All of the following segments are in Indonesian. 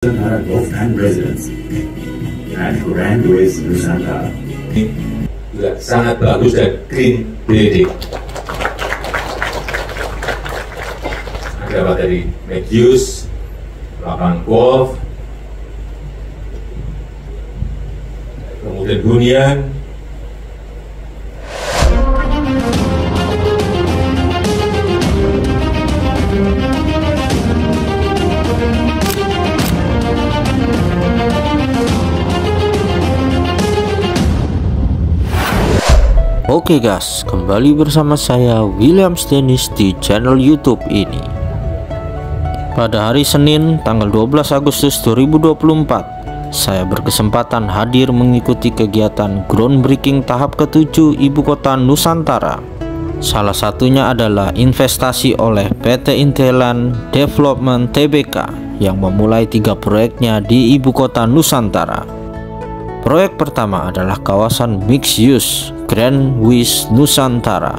Nusantara Golf and Residency and Grand Ways Nusantara. Ini juga sangat bagus dan green building. Ada dari make use, lapangan golf, kemudian hunian. Oke guys, kembali bersama saya William Dennis di channel YouTube ini. Pada hari Senin tanggal 12 Agustus 2024, saya berkesempatan hadir mengikuti kegiatan groundbreaking tahap ke-7 Ibu Kota Nusantara. Salah satunya adalah investasi oleh PT Intelland Development Tbk yang memulai 3 proyeknya di Ibu Kota Nusantara. Proyek pertama adalah kawasan mixed use Grand Ways Nusantara,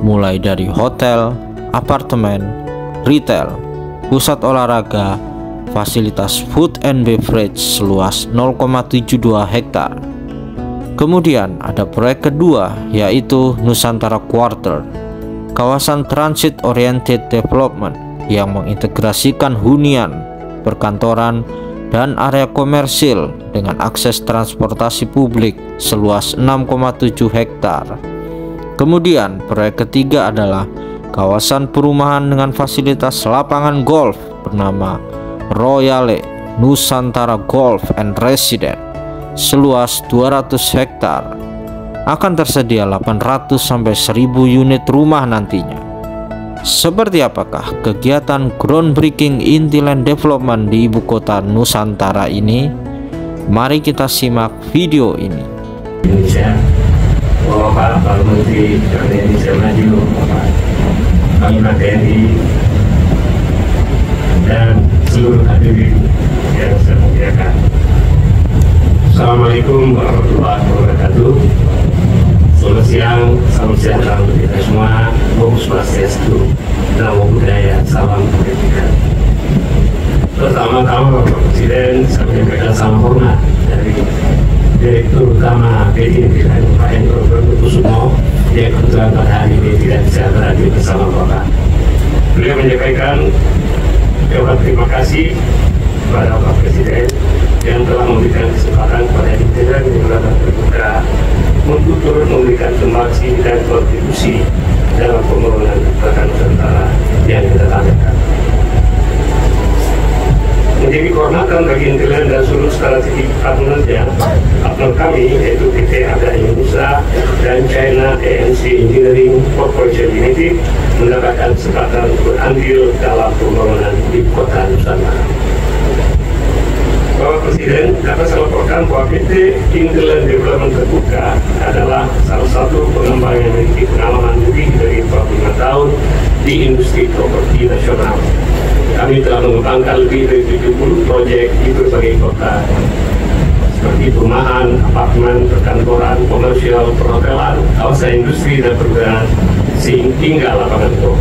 mulai dari hotel, apartemen, retail, pusat olahraga, fasilitas food and beverage seluas 0,72 hektar. Kemudian ada proyek kedua yaitu Nusantara Quarter, kawasan transit oriented development yang mengintegrasikan hunian, perkantoran, dan area komersil dengan akses transportasi publik seluas 6,7 hektar. Kemudian proyek ketiga adalah kawasan perumahan dengan fasilitas lapangan golf bernama Royale Nusantara Golf and Residence seluas 200 hektar. Akan tersedia 800 sampai 1000 unit rumah nantinya. Seperti apakah kegiatan groundbreaking Intelland Development di Ibu Kota Nusantara ini? Mari kita simak video ini. Indonesia, Bapak Menteri Indonesia Maju, Bapak Panglima TNI, dan seluruh hadirin yang saya muliakan. Assalamualaikum warahmatullahi wabarakatuh. Selamat siang, salam sejahtera untuk kita semua. Om Swastiastu, Namo Buddhaya, salam kebajikan. Pertama-tama Bapak Presiden, saya menyampaikan salam hormat dari Direktur Utama PT Intelland Pak Hendro Prasetyo yang kebetulan pada hari ini tidak bisa berada bersama Bapak. Beliau menyampaikan ucapan terima kasih kepada Bapak Presiden yang telah memberikan kesempatan kepada Intelland Development terbuka untuk turut memberikan sumbangsi dan kontribusi dalam pembangunan Ibu Kota Nusantara yang kita targetkan. Menjadi kehormatan bagi Intelland dan seluruh strategi partnernya, partner kami yaitu PT Arga Indonesia dan China ANC Engineering Corporation Limited mendapatkan kesempatan untuk andil dalam pembangunan Ibu Kota Nusantara. Bapak Presiden, dapat saya laporkan bahwa PT Intelland Development terbuka adalah salah satu pengembang yang memiliki pengalaman lebih dari 45 tahun di industri properti nasional. Kami telah mengembangkan lebih dari 70 proyek di berbagai kota, seperti perumahan, apartemen, perkantoran, komersial, perhotelan, kawasan industri dan pergudangan, hingga lapangan golf.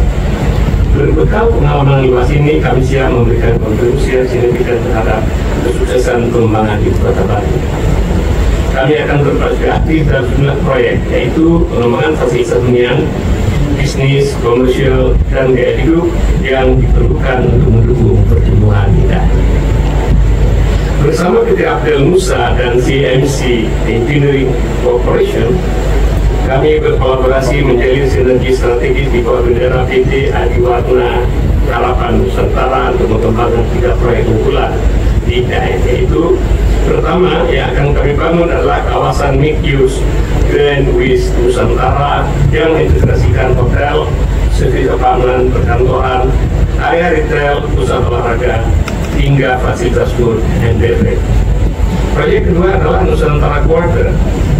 Berbekal pengalaman luas ini, kami siap memberikan kontribusi yang signifikan terhadap kesuksesan pengembangan Ibu Kota baru. Kami akan berpartisipasi aktif dalam sejumlah proyek, yaitu pengembangan fasilitas hunian, bisnis, komersial, dan gaya hidup yang diperlukan untuk mendukung pertumbuhan kita. Bersama PT Abdel Nusa dan CMC Engineering Corporation, kami berkolaborasi menjalin sinergi strategis di bawah bendera PT Adiwarna Harapan Nusantara untuk mengembangkan 3 proyek unggulan di daerah, yaitu pertama yang akan kami bangun adalah kawasan mixed use Grand Ways Nusantara yang mengintegrasikan hotel, service apartemen, perkantoran, area retail, pusat olahraga, hingga fasilitas food and beverage. Proyek kedua adalah Nusantara Quarter,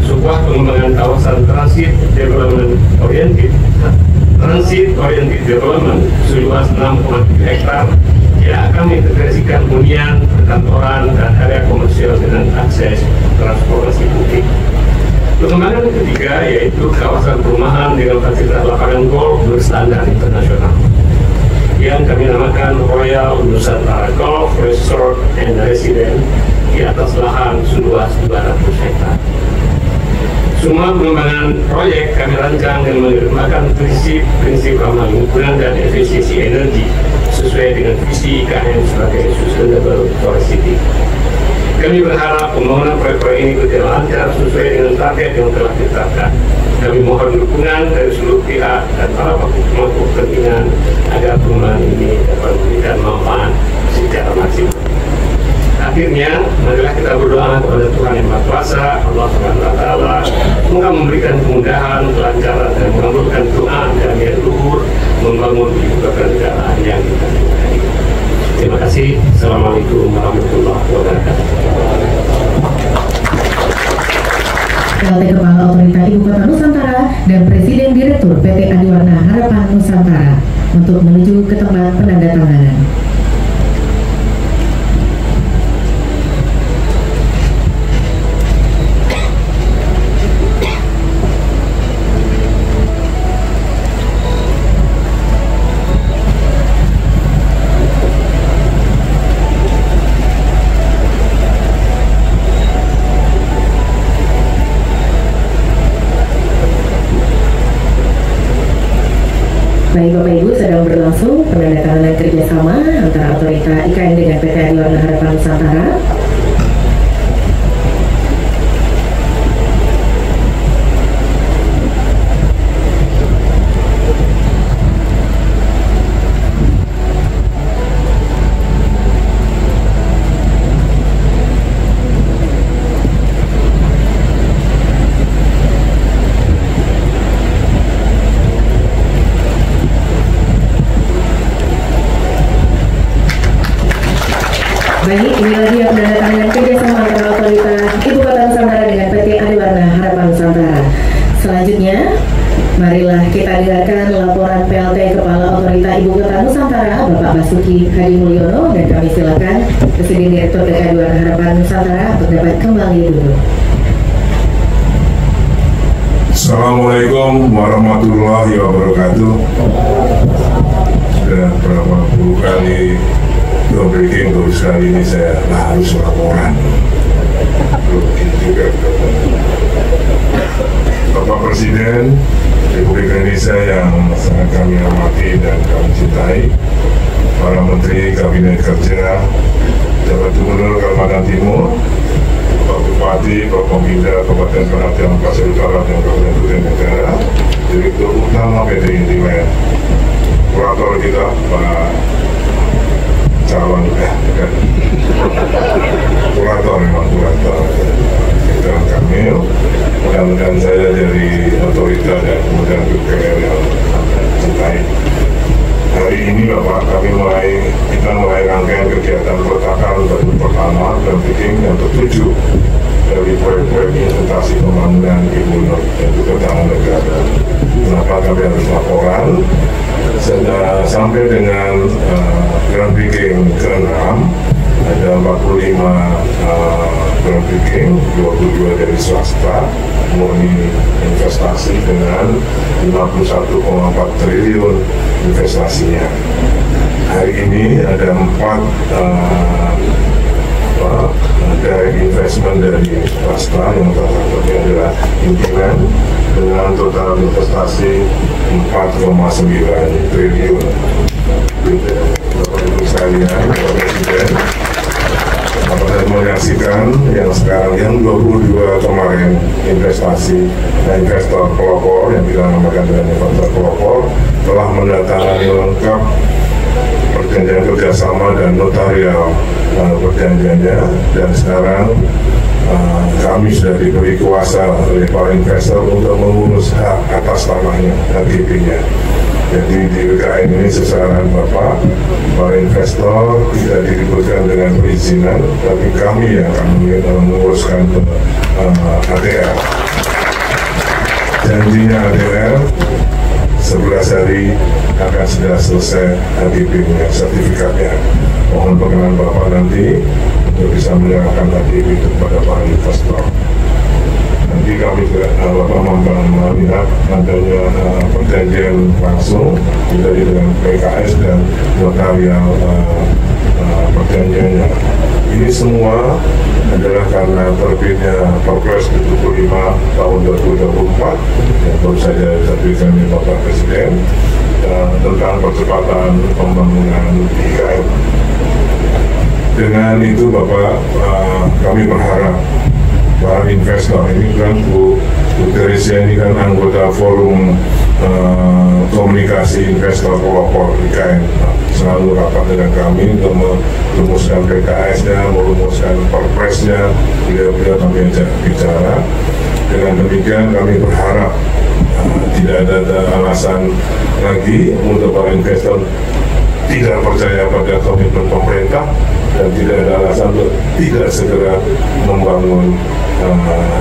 sebuah pengembangan kawasan transit oriented development seluas 6,3 hektar yang akan mengintegrasikan hunian, perkantoran, dan area komersial dengan akses transportasi publik. Pengembangan ketiga yaitu kawasan perumahan dengan fasilitas lapangan golf berstandar internasional. yang kami namakan Royal Nusantara Golf Resort and Residence di atas lahan seluas 200 hektar. Semua pengembangan proyek kami rancang dan menggunakan prinsip ramah lingkungan dan efisiensi energi sesuai dengan visi IKN sebagai Sustainable Forest City. Kami berharap pembangunan proyek-proyek ini berjalan lancar sesuai dengan target yang telah ditetapkan. Kami mohon dukungan dari seluruh pihak dan para pemangku kepentingan agar pengembangan ini dapat memberikan manfaat secara maksimal. Akhirnya, marilah kita berdoa kepada Tuhan Yang Maha Kuasa, Allah SWT, semoga memberikan kemudahan, kelancaran, dan mengabulkan doa dan yang luhur membangun ibu kota negara yang kita cintai. Terima kasih. Assalamualaikum warahmatullahi wabarakatuh. PLT Kepala Otorita Ibu Kota Nusantara dan Presiden Direktur PT Adiwarna Harapan Nusantara untuk menuju ke tempat penandatanganan. Baik Bapak Ibu, sedang berlangsung penandatanganan kerjasama antara Otorita IKN dengan PT Adiwarna Harapan Nusantara. Baik, inilah dia penandatanganan kerjasama antara Otorita Ibu Kota Nusantara dengan PT Adiwarna Harapan Nusantara. Selanjutnya, marilah kita dengarkan laporan PLT Kepala Otorita Ibu Kota Nusantara, Bapak Basuki Hadi Mulyono, dan kami silakan Presiden Direktur PT Adiwarna Harapan Nusantara untuk dapat kembali duduk. Assalamualaikum warahmatullahi wabarakatuh. Sudah berapa puluh kali breaking news, kali ini saya harus laporan. Juga Bapak Presiden Republik Indonesia yang sangat kami hormati dan kami cintai, para Menteri Kabinet Kerja, Jabat Gubernur Kalimantan Timur, Pak Bupati, Pak Pembina Kabupaten Penajam Pasir Utara dan Kabupaten Negara, Direktur Utama PT Intimen, kurator kita Pak calon kurator, memang kurator Ridwan Kamil, dan saya dari Otorita dan kemudian BPL yang cintai. Hari ini Bapak, kita mulai rangkaian kegiatan peletakan batu pertama dan bikin yang ke-7 dari proyek-proyek investasi pembangunan Ibu yaitu Ketahanan Negara. Kenapa kami harus laporan? Sampai dengan groundbreaking ke-6 ada 45 groundbreaking, 22 dari swasta, murni investasi dengan 51,4 triliun investasinya. Hari ini ada 4 direct investment dari swasta, yang salah satunya adalah Intimen dengan total investasi 4,9 triliun. Bapak Ibu sekalian, Bapak Presiden, Bapak menyaksikan yang sekarang yang 22 kemarin investasi investor pelopor yang kita namakan dengan investor pelopor telah mendatangani lengkap perjanjian kerjasama dan notarial perjanjiannya, dan sekarang kami sudah diberi kuasa oleh para investor untuk mengurus hak atas tanahnya, HGB-nya. Jadi di UKM ini sesaran Bapak, para investor tidak diributkan dengan perizinan, tapi kami yang akan menguruskan ADR. Janjinya ADR 11 hari akan sudah selesai HGB-nya, sertifikatnya. Mohon perkenan Bapak nanti untuk bisa menyerahkan HGB itu kepada para investor. Nanti kami juga Bapak melihat adanya perjanjian langsung dari dengan PKS dan notarial perjanjiannya. Ini semua adalah karena terbitnya Perpres 75 tahun 2024 yang baru saja diterbitkan oleh Bapak Presiden tentang percepatan pembangunan IKN. Dengan itu Bapak, kami berharap para investor ini kan Bu Teresia ini kan anggota forum komunikasi investor pelopor IKN, selalu rapat dengan kami untuk merumuskan PKS-nya, merumuskan perpresnya, beliau kami ajak bicara. Dengan demikian kami berharap tidak ada alasan lagi untuk para investor tidak percaya pada komitmen pemerintah dan tidak ada alasan untuk tidak segera membangun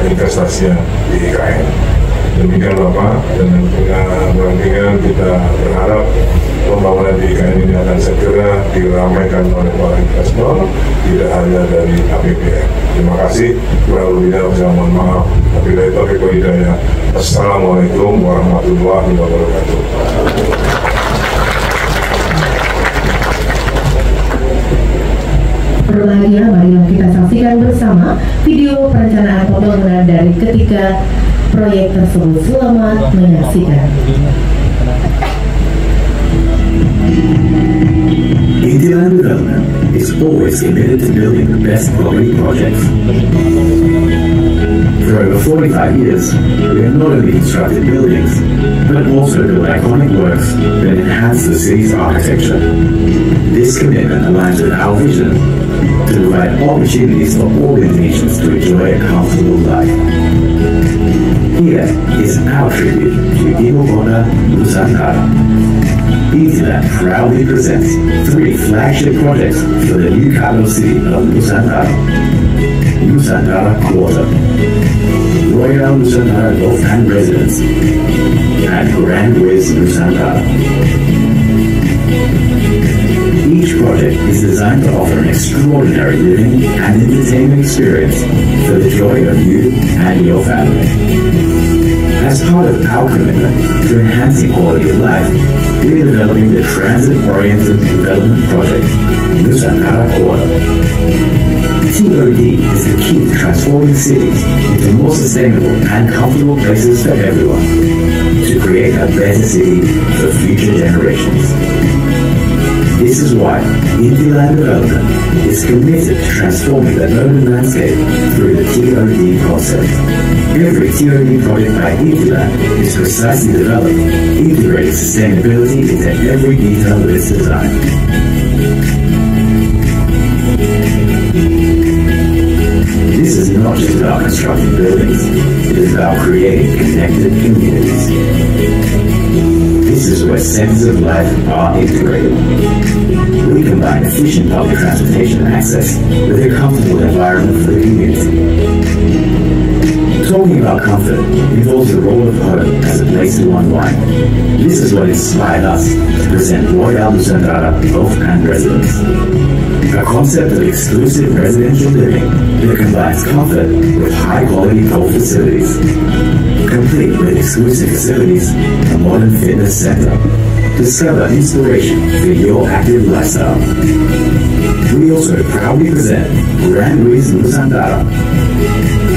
investasinya di IKN. Demikian Bapak, dengan pendampingan kita berharap pembangunan di IKN ini akan segera diramaikan oleh para investor, tidak hanya dari APBN. Terima kasih. Kurang lebihnya saya mohon maaf. Wabillahi taufiq wal hidayah. Assalamualaikum warahmatullahi wabarakatuh. Berbahagia, marilah kita saksikan bersama video perencanaan pembangunan dari ketiga proyek tersebut. Selamat menyaksikan. Intiland Development is always committed to building the best quality projects. For over 45 years, we have not only constructed buildings, but also built iconic works that enhance the city's architecture. This commitment aligns with our vision to provide opportunities for all Indonesians to enjoy a comfortable life. Here is our tribute to Ibu Kota Nusantara. Intiland proudly presents 3 flagship projects for the new capital city of Nusantara. Nusantara Quarter, Royal Nusantara Golf and Residence, and Grand Wiz Nusantara. Each project is designed to offer an extraordinary living and entertainment experience for the joy of you and your family. As part of our commitment to enhancing quality of life, we are developing the Transit-Oriented Development Project, Nusantara Quarter. TOD is the key to transforming cities into more sustainable and comfortable places for everyone, to create a better city for future generations. This is why Intiland Development is committed to transforming the urban landscape through the TOD concept. Every TOD project by Intiland is precisely developed, integrating sustainability into every detail of its design. This is not just about constructing buildings, it is about creating connected communities. This is where centers of life are integrated. We combine efficient public transportation access with a comfortable environment for the community. Talking about comfort involves the role of home as a place to unwind. This is what inspired us to present Royal Nusantara Golf and Residence, a concept of exclusive residential living that combines comfort with high-quality golf facilities, complete with exclusive facilities, a modern fitness center. Discover inspiration for your active lifestyle. We also proudly present Grand Wiz Nusantara.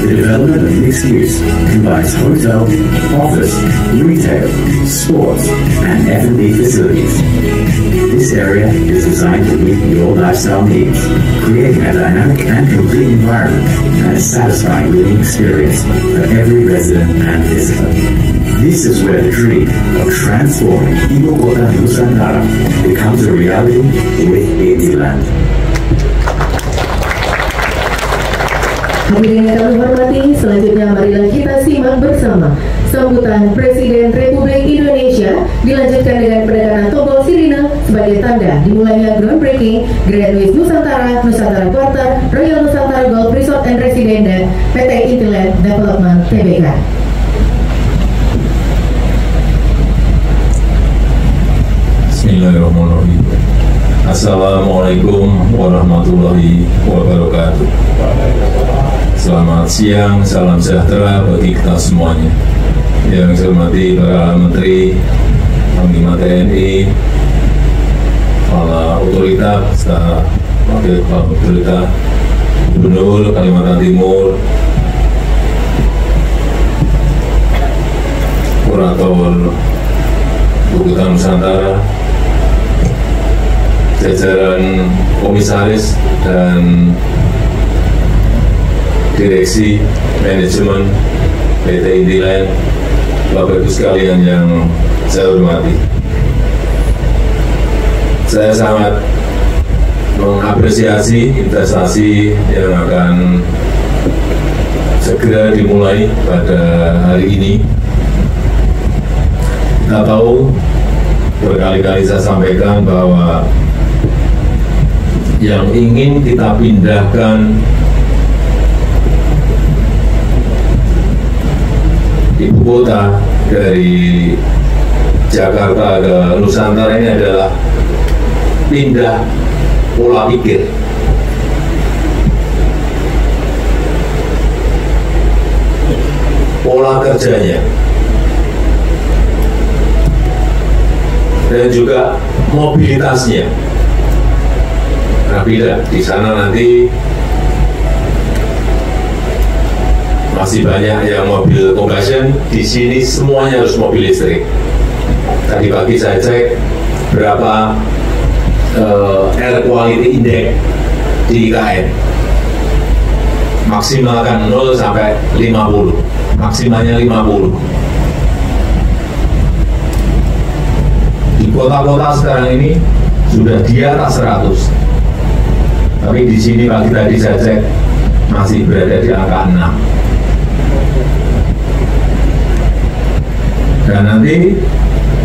The development of mixed use combines hotel, office, retail, sports, and F&B facilities. This area is designed to meet your lifestyle needs, creating a dynamic and complete environment and a satisfying living experience for every resident and visitor. This is where the dream of transforming Ibu Kota Nusantara becomes a reality with Intiland. Hadirin yang kami hormati, selanjutnya marilah kita simak bersama sambutan Presiden Republik Indonesia dilanjutkan dengan penekanan tombol sirine sebagai tanda dimulainya groundbreaking Grand Wiz Nusantara, Nusantara Quarter, Royal Nusantara Golf Resort and Residence dan PT Intiland Development Tbk. Bismillahirrahmanirrahim. Assalamualaikum warahmatullahi wabarakatuh. Selamat siang, salam sejahtera bagi kita semuanya. Yang saya hormati para Menteri, Panglima TNI, kepala otorita, serta wakil kepala otorita, Gubernur Kalimantan Timur, Kurator Bukutan Nusantara, jajaran komisaris dan direksi manajemen PT Intiland, Bapak Ibu sekalian yang saya hormati. Saya sangat mengapresiasi investasi yang akan segera dimulai pada hari ini. Kita tahu, berkali-kali saya sampaikan bahwa yang ingin kita pindahkan ibu kota dari Jakarta ke Nusantara ini adalah pindah pola pikir. Pola kerjanya. Dan juga mobilitasnya. Nah, bila di sana nanti masih banyak yang mobil combustion, di sini semuanya harus mobil listrik. Tadi pagi saya cek berapa air quality index di IKN. Maksimalkan 0 sampai 50, maksimalnya 50. Di kota-kota sekarang ini sudah di atas 100. Tapi di sini pagi tadi saya cek masih berada di angka 6. Dan nanti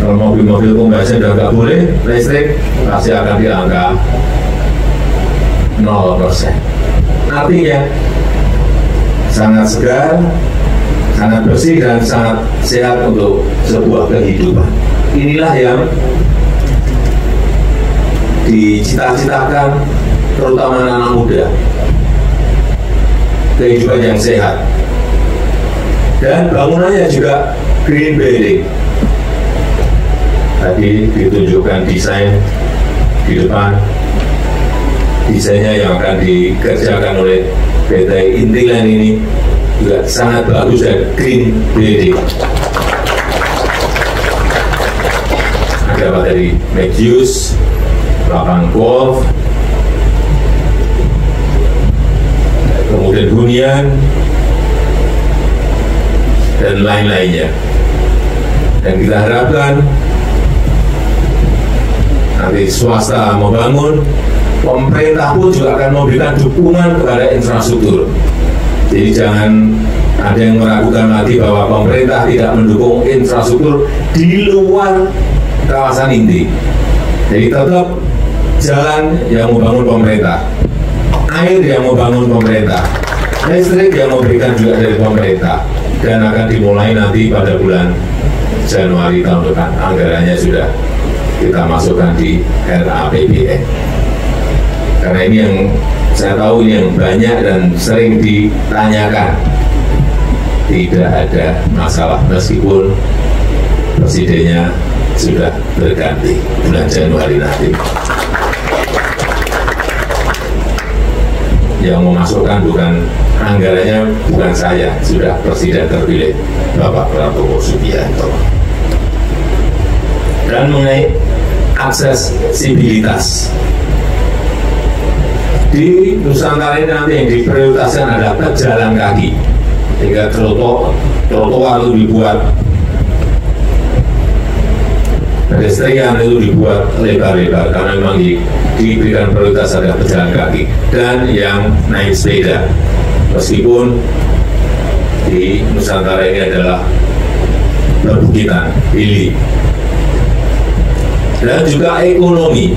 kalau mobil-mobil combustion sudah nggak boleh listrik, pasti akan di angka 0%. Artinya sangat segar, sangat bersih, dan sangat sehat untuk sebuah kehidupan. Inilah yang dicita-citakan terutama anak-anak muda, kehidupan yang sehat, dan bangunannya juga green building. Tadi ditunjukkan desain di depan, desainnya yang akan dikerjakan oleh PT Intiland ini juga sangat bagus dan green building. Ada materi Medius, lapangan golf, kemudian hunian, dan lain-lainnya. Dan kita harapkan nanti swasta mau bangun, pemerintah pun juga akan memberikan dukungan kepada infrastruktur. Jadi jangan ada yang meragukan lagi bahwa pemerintah tidak mendukung infrastruktur di luar kawasan inti. Jadi tetap jalan yang membangun pemerintah, air yang membangun pemerintah, listrik yang memberikan juga dari pemerintah, dan akan dimulai nanti pada bulan Januari tahun depan. Anggarannya sudah kita masukkan di RAPBN. Karena ini yang saya tahu, ini yang banyak dan sering ditanyakan. Tidak ada masalah meskipun presidennya sudah berganti bulan Januari nanti. Yang memasukkan bukan anggarannya, bukan saya, sudah presiden terpilih Bapak Prabowo Subianto. Dan mengenai aksesibilitas di Nusantara ini, nanti yang diprioritaskan adalah pejalan kaki, sehingga trotoar itu dibuat, pedestrian itu dibuat lebar-lebar, karena memang diberikan prioritas ada pejalan kaki dan yang naik sepeda. Meskipun di Nusantara ini adalah perbukitan, hilir. Dan juga ekonomi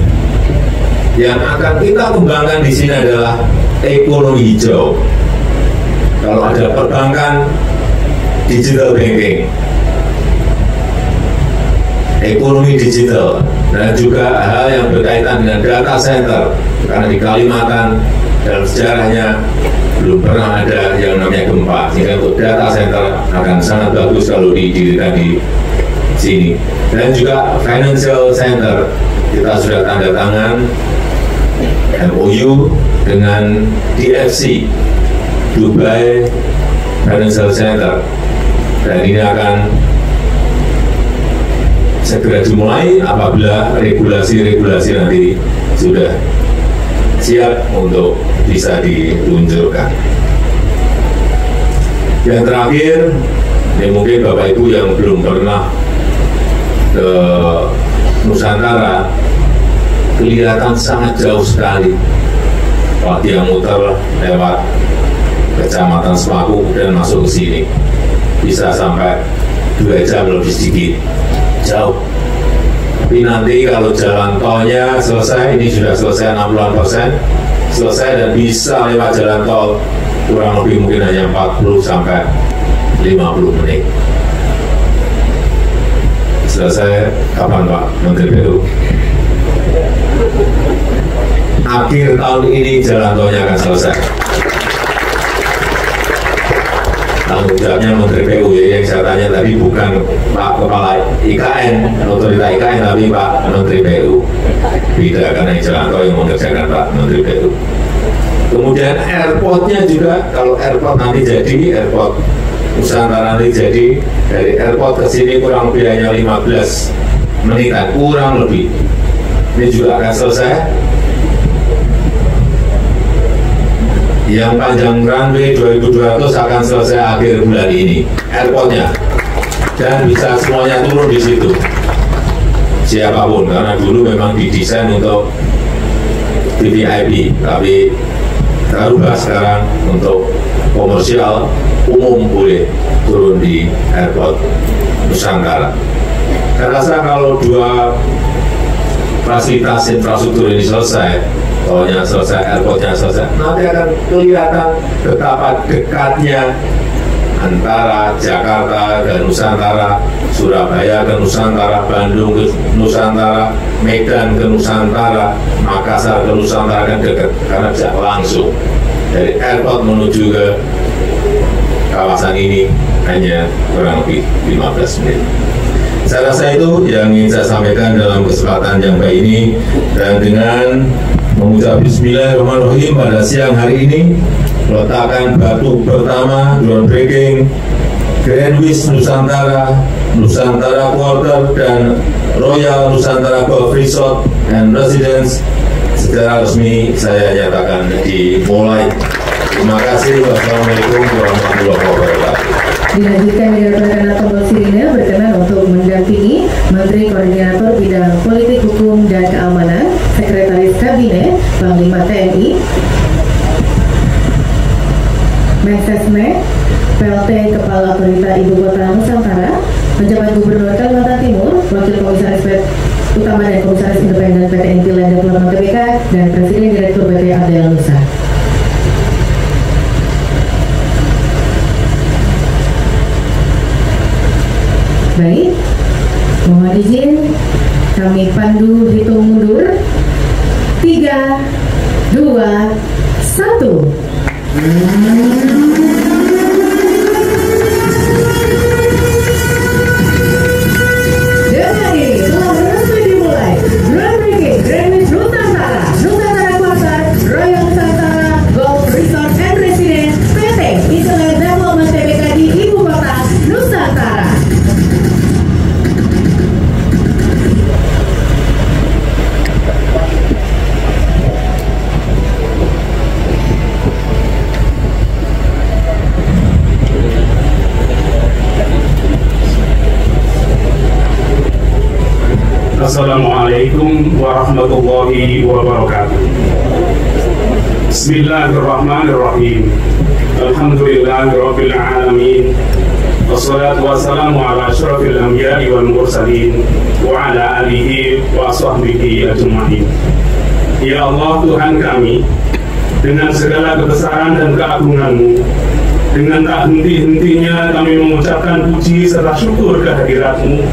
yang akan kita kembangkan di sini adalah ekonomi hijau. Kalau ada perbankan, digital banking, ekonomi digital, dan juga hal yang berkaitan dengan data center, karena di Kalimantan dalam sejarahnya belum pernah ada yang namanya gempa, sehingga untuk data center akan sangat bagus kalau didirikan di sini. Dan juga financial center, kita sudah tanda tangan MOU dengan DFC, Dubai Financial Center, dan ini akan segera dimulai apabila regulasi-regulasi nanti sudah siap untuk bisa diluncurkan. Yang terakhir, ya mungkin Bapak Ibu yang belum pernah ke Nusantara, kelihatan sangat jauh sekali. Kalau dia muter lewat Kecamatan Sepaku dan masuk ke sini, bisa sampai 2 jam lebih sedikit, jauh. Tapi nanti kalau jalan tolnya selesai, ini sudah selesai 60% selesai dan bisa lewat jalan tol kurang lebih mungkin hanya 40 sampai 50 menit. Selesai kapan Pak Menteri PU? Akhir tahun ini jalan tolnya akan selesai. Tanggung jawabnya Menteri PU ya, yang saya tanya tadi bukan Pak Kepala IKN, Otorita IKN, tapi Pak Menteri PU. Beda karena yang jalan tol yang mengerjakan Pak Menteri PU. Kemudian airportnya juga, kalau airport nanti jadi, airport Nusantara nanti jadi, dari airport ke sini kurang lebih hanya 15 menitan, kurang lebih. Ini juga akan selesai. Yang panjang runway 2200 akan selesai akhir bulan ini, airportnya, dan bisa semuanya turun di situ, siapapun, karena dulu memang didesain untuk VVIP, tapi kita rubah sekarang untuk komersial umum boleh turun di airport Nusantara. Saya rasa kalau dua fasilitas infrastruktur ini selesai, tolnya selesai, airportnya selesai, nanti akan kelihatan betapa dekatnya antara Jakarta ke Nusantara, Surabaya ke Nusantara, Bandung ke Nusantara, Medan ke Nusantara, Makassar ke Nusantara, kan dekat karena bisa langsung dari airport menuju ke kawasan ini hanya kurang lebih 15 menit. Saya rasa itu yang ingin saya sampaikan dalam kesempatan yang baik ini, dan dengan mengucap Bismillahirrahmanirrahim pada siang hari ini, meletakkan batu pertama groundbreaking Grand Wish Nusantara, Nusantara Quarter, dan Royal Nusantara Golf Resort and Residence secara resmi saya nyatakan dimulai. Terima kasih. Wassalamualaikum warahmatullahi wabarakatuh. Dilanjutkan dengan penekanan tombol sirine berkenan untuk mendampingi Menteri Koordinator Bidang Politik Hukum dan Keamanan, Sekretaris Kabinet, Panglima TNI, Mensesnek, PLT Kepala Otorita Ibu Kota Nusantara, Penjabat Gubernur Kalimantan Timur, Wakil Komisaris Utama dan Komisaris Independen PT Inti Land Development Tbk, dan Presiden Direktur PT Abdel Nusa. Baik, mohon izin kami pandu hitung mundur. 3, 2, 1. Assalamualaikum warahmatullahi wabarakatuh. Bismillahirrahmanirrahim. Alhamdulillahirabbil alamin. Wassalatu wassalamu ala asyrafil anbiya'i wal mursalin wa ala alihi wa sahbihi ajma'in. Ya Allah Tuhan kami, dengan segala kebesaran dan keagungan-Mu, dengan tak henti-hentinya kami mengucapkan puji serta syukur kehadirat-Mu,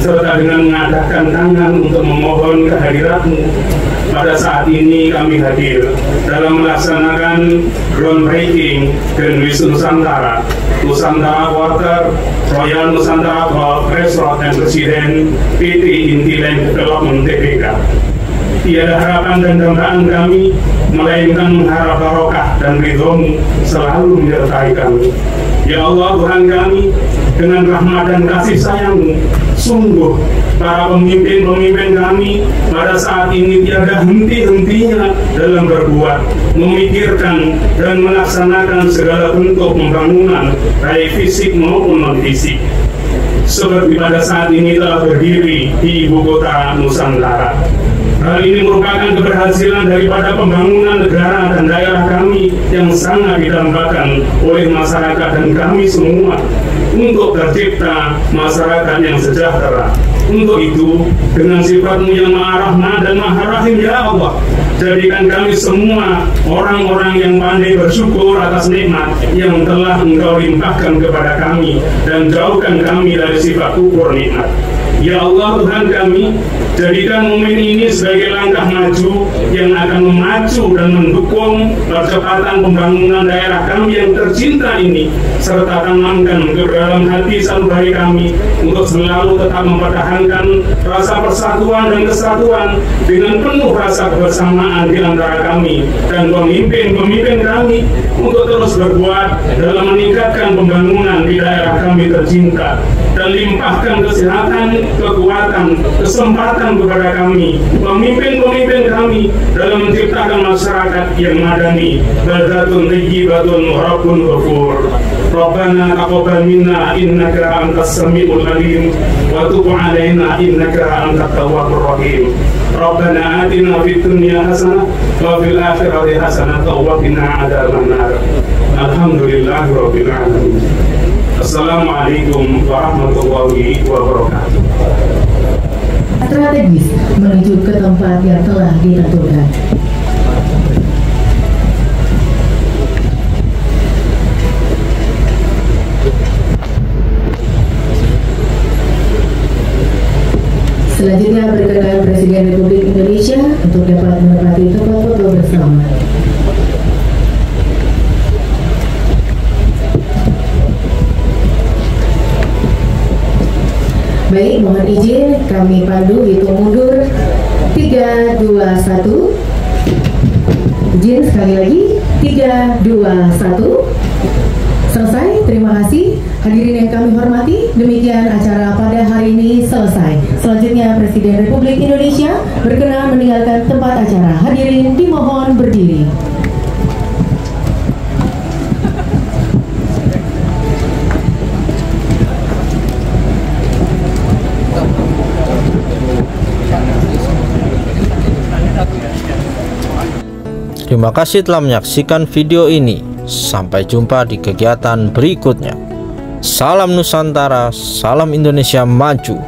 serta dengan mengadakan tangan untuk memohon kehadirat-Mu, pada saat ini kami hadir dalam melaksanakan groundbreaking Grand Wish Nusantara, Nusantara Water, Royal Nusantara Golf Resort and Presiden PT Intiland Development Tbk. Tiada harapan dan dambaan kami, melainkan mengharap barokah dan ridho-Mu selalu menyertai kami. Ya Allah Tuhan kami, dengan rahmat dan kasih sayang-Mu, sungguh para pemimpin-pemimpin kami pada saat ini tiada henti-hentinya dalam berbuat, memikirkan dan melaksanakan segala bentuk pembangunan baik fisik maupun non-fisik. Seperti pada saat ini telah berdiri di ibu kota Nusantara. Hal ini merupakan keberhasilan daripada pembangunan negara dan daerah kami yang sangat didambakan oleh masyarakat dan kami semua untuk tercipta masyarakat yang sejahtera. Untuk itu, dengan sifat-Mu yang Maha Rahman dan Maha Rahim, ya Allah, jadikan kami semua orang-orang yang pandai bersyukur atas nikmat yang telah Engkau limpahkan kepada kami dan jauhkan kami dari sifat kufur nikmat. Ya Allah Tuhan kami, jadikan momen ini sebagai langkah maju yang akan memacu dan mendukung percepatan pembangunan daerah kami yang tercinta ini, serta tanamkan ke dalam hati sanubari kami untuk selalu tetap mempertahankan rasa persatuan dan kesatuan dengan penuh rasa kebersamaan di antara kami dan pemimpin-pemimpin kami untuk terus berbuat dalam meningkatkan pembangunan di daerah kami tercinta dan limpahkan kesehatan, kekuatan, kesempatan kepada kami, pemimpin-pemimpin kami dalam menciptakan masyarakat yang madani, baldatun thayyibatun wa rabbun ghafur. Rabbana taqabbal minna innaka antas samiul alim wa tub alaina innaka antat tawwabur rahim. Rabbana atina fid dunya hasanah wa fil akhirati hasanah wa qina adzabannar. Alhamdulillahirabbil alamin. Assalamualaikum warahmatullahi wabarakatuh. Strategis menuju ke tempat yang telah ditentukan. Selanjutnya berkenan Presiden Republik Indonesia untuk dapat menempati tempat foto bersama. Baik, mohon izin kami pandu hitung mundur 3, 2, 1. Izin sekali lagi 3, 2, 1. Selesai, terima kasih. Hadirin yang kami hormati, demikian acara pada hari ini selesai. Selanjutnya Presiden Republik Indonesia berkenan meninggalkan tempat acara. Hadirin dimohon berdiri. Terima kasih telah menyaksikan video ini. Sampai jumpa di kegiatan berikutnya. Salam Nusantara, salam Indonesia maju.